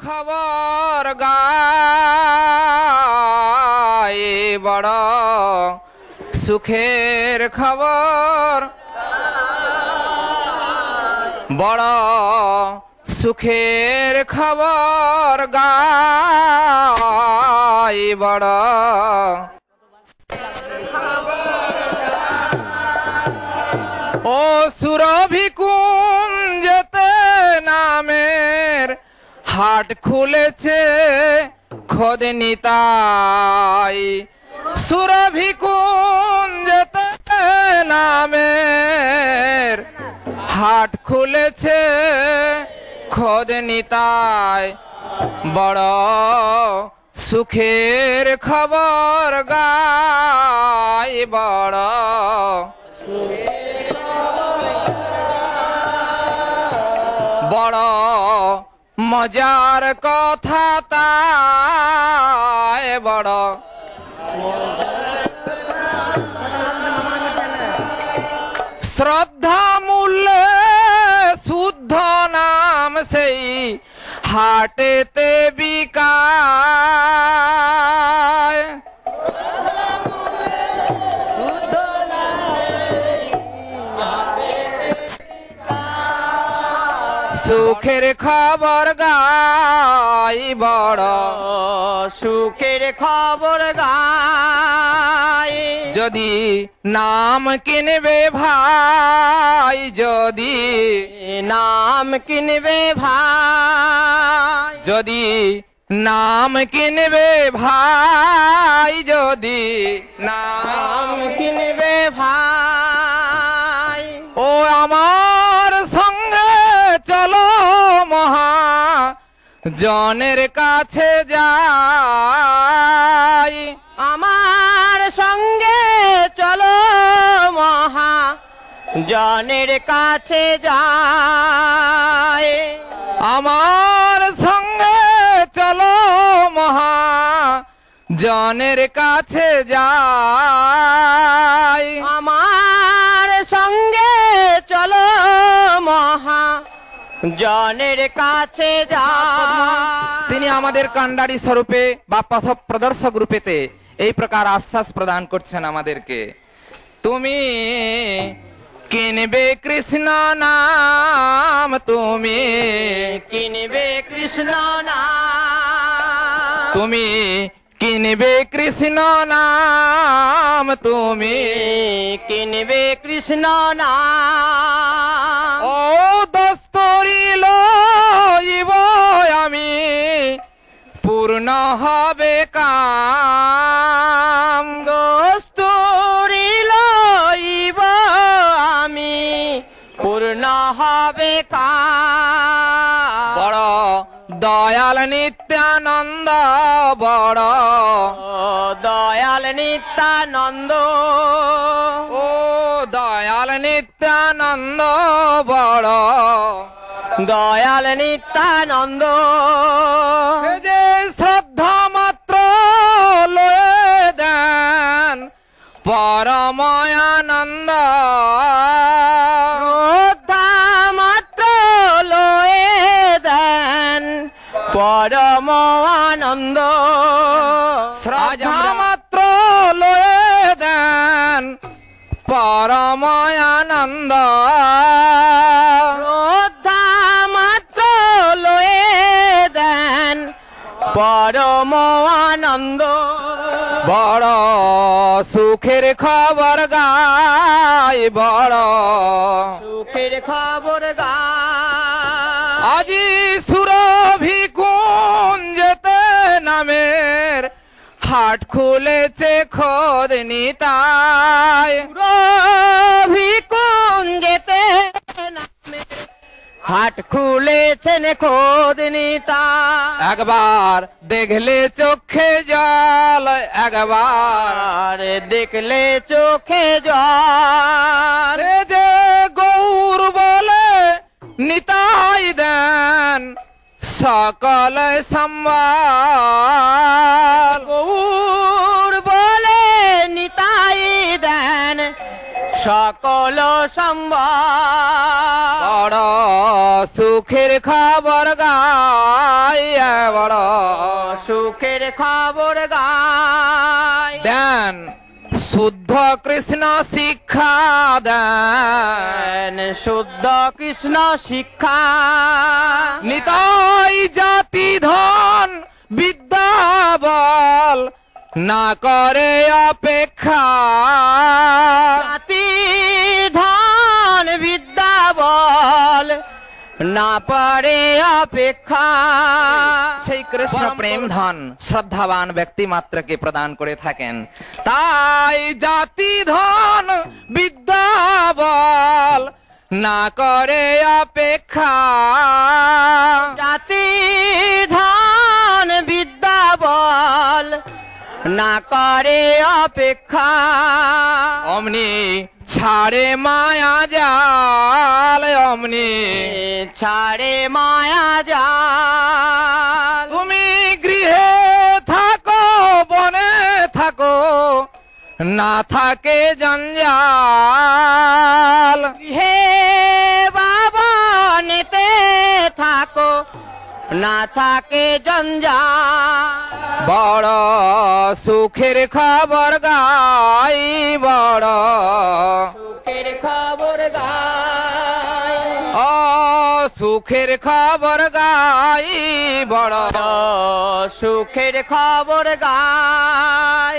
খবর গায় বড় সুখের খবর, বড় সুখের খবর গায় বড়। ও সুরভি কুঞ্জতে নামের হাট খুলেছে খোদ নিতাই, সুরভি কুঞ্জতে নামের হাট খুলেছে খোদ নিতাই, বড় সুখের খবর গায় বড়। বড় মজার কথা তাই বড়, শ্রদ্ধা মূল্যে শুদ্ধ নাম সেই হাটেতে বিকায়, সুখের খবর গাই বড়, সুখের খবর গাই। যদি নাম কিনবে ভাই, যদি নাম কিনবে ভাই, যদি নাম কিনবে ভাই, যদি নাম কিনবে ভাই। ও আমার সঙ্গে চলো মহা জনের কাছে যাই, আমার সঙ্গে চলো মহা জনের কাছে যাই। আমার সঙ্গে চলো মহা জনের কাছে যাই, আমার সঙ্গে চলো মহা জনের কাছে যাই। তিনি আমাদের কান্ডারি স্বরূপে বা পথ প্রদর্শক রূপেতে এই প্রকার আশ্বাস প্রদান করছেন আমাদেরকে। তুমি কিনবে কৃষ্ণ নাম, তুমি কিনবে কৃষ্ণ নাম, তুমি কিনবে কৃষ্ণ নাম, তুমি কিনবে কৃষ্ণ নাম। ও দস্তরি লইব আমি পূর্ণ হবে কাম, দস্তুরি লইব আমি পূর্ণ হবে কাম। বড় দয়াল নিত্যানন্দ, বড় দয়াল নিত্যানন্দ, ও দয়াল নিত্যানন্দ, বড় দয়াল নিত্যানন্দ। সে যে শ্রদ্ধা মাত্র লয়ে দেন পরমানন্দ, শ্রদ্ধা মাত্র লয়ে দেন পরম আনন্দ। শ্রদ্ধা মাত্র লয়ে দেন পরমানন্দ, শ্রদ্ধা মাত্র লয়ে দেন পরম আনন্দ। বড় সুখের খবর গাই বড়, সুখের খবর গাই। আজি সুরভি কুঞ্জতে নামের হাট খুলেছে খোদ নিতাই, সুরভি কুঞ্জেতে নামের হাট খুলেছেন খোদ নিতাই। একবার দেখলে চোখে জল, একবার দেখলে চোখে জল। এ যে গৌর বলে নিতাই দেন সকল সম্মান, গৌর বলে নিতাই দেন সকল সম্ভার। বড় সুখের খবর গাই খবর গায় দেন শুদ্ধ কৃষ্ণ শিক্ষা দেন, শুদ্ধ কৃষ্ণ শিক্ষা নিতাই জাতি ধন বিদ্যা বল না করে অপেক্ষা, জাতি ধন বিদ্যা বল না পারে অপেক্ষা। সেই কৃষ্ণ প্রেম ধন শ্রদ্ধাবান ব্যক্তি মাত্রকে প্রদান করে থাকেন। তাই জাতি ধন বিদ্যা বল না করে অপেক্ষা, জাতি ধন বিদ্যা বল না করে অপেক্ষা। অমনি ছাড়ে মায়া জাল, অমনি ছাড়ে মায়া জাল। তুমি গৃহে থাকো বনে থাকো না থাকে জঞ্জাল, হে বাবা নিতে থাকো না থাকে জঞ্জাল। বড় সুখের খবর গাই, বড় সুখের খবর গাই, ও সুখের খবর গাই, বড় সুখের খবর গাই।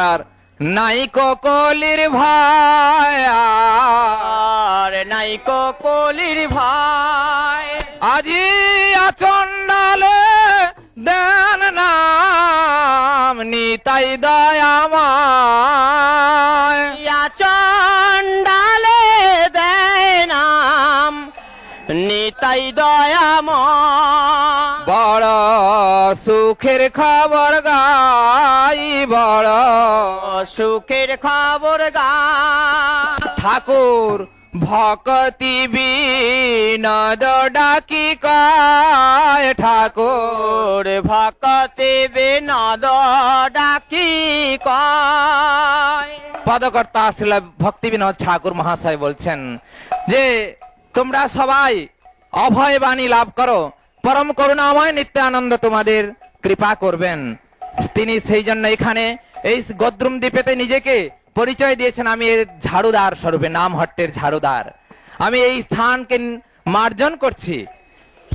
আর নাইকো কলির ভাই, আর নাইকো কলির ভাই, আজি আচন্ডালে দেন নাম নিতাই দয়াময়, চণ্ডালে দেয় নাম নিতাই দয়াময়। বড় সুখের খবর গাই, বড় সুখের খবর গাই। ঠাকুর ভকতি বিনোদ ডাকি কয়, ঠাকুর ভকতে বিনোদ ডাকি কয়। পদকর্তা শ্রীল ভক্তি বিনোদ ঠাকুর মহাশয় বলছেন যে তোমরা সবাই অভয় বাণী লাভ করো, পরম করুণাময় নিত্যানন্দ তোমাদের কৃপা করবেন। তিনি সেই জন্য এখানে এই গদ্রুম দ্বীপেতে নিজেকে পরিচয় দিয়েছেন, আমি এর ঝাড়ুদার স্বরূপে, নাম হট্টের ঝাড়ুদার। আমি এই স্থানকে মার্জন করছি,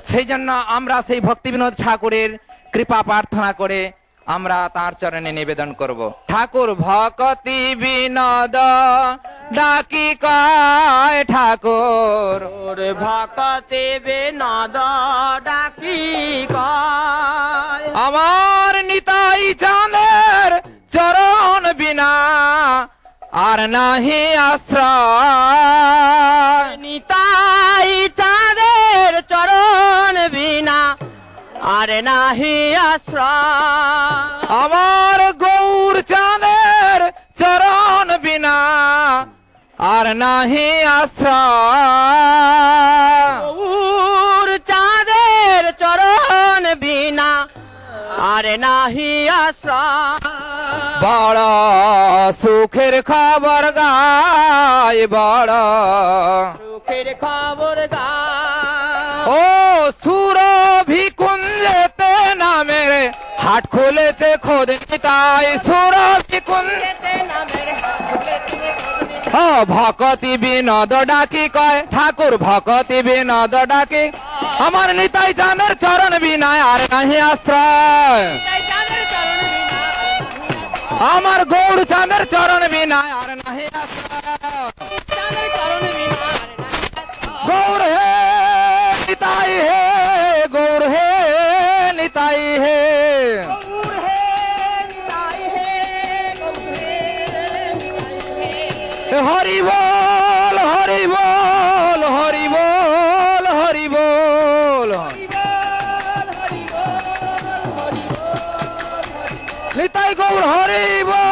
সেই জন্য আমরা সেই ভক্তি বিনোদ ঠাকুরের কৃপা প্রার্থনা করে আমরা তার চরণে নিবেদন করব। ঠাকুর ভকতি বিনোদ ডাকি কয়, ঠাকুর ভকতে বিনোদ ডাকি কয়। আমার নিতাই চাঁদের চরণ বিনা আর নাহি আশ্রয়, নিতাই চাঁদের চরণ বিনা আর নাহি আশ্রয়। আমার গৌর চাঁদের চরণ বিনা আর নাহি আশ্রয়, গৌর চাঁদের চরণ বিনা আর নাহি আশ্রয়। বড় সুখের খবর গাই, বড় সুখের খবর গায়। ও সুরভি কুঞ্জেতে নামের হাট খুলেছে খোদ নিতাই, সুরভি কুঞ্জেতে ও ভকতি বিনোদ ডাকি কয়, ঠাকুর ভকতি বিনোদ ডাকি। আমার নিতাই চাঁদের চরণ বিনা আর নাহি আশ্রয়, আমার গৌর চাঁদের চরণ বিনা আর নাহি আশ্রয়। গৌর হে নিতাই হে, গৌর হে নিতাই হে, হরি বল হরি বল হরি বল হরি বল, নিতাই গৌর হরি বল।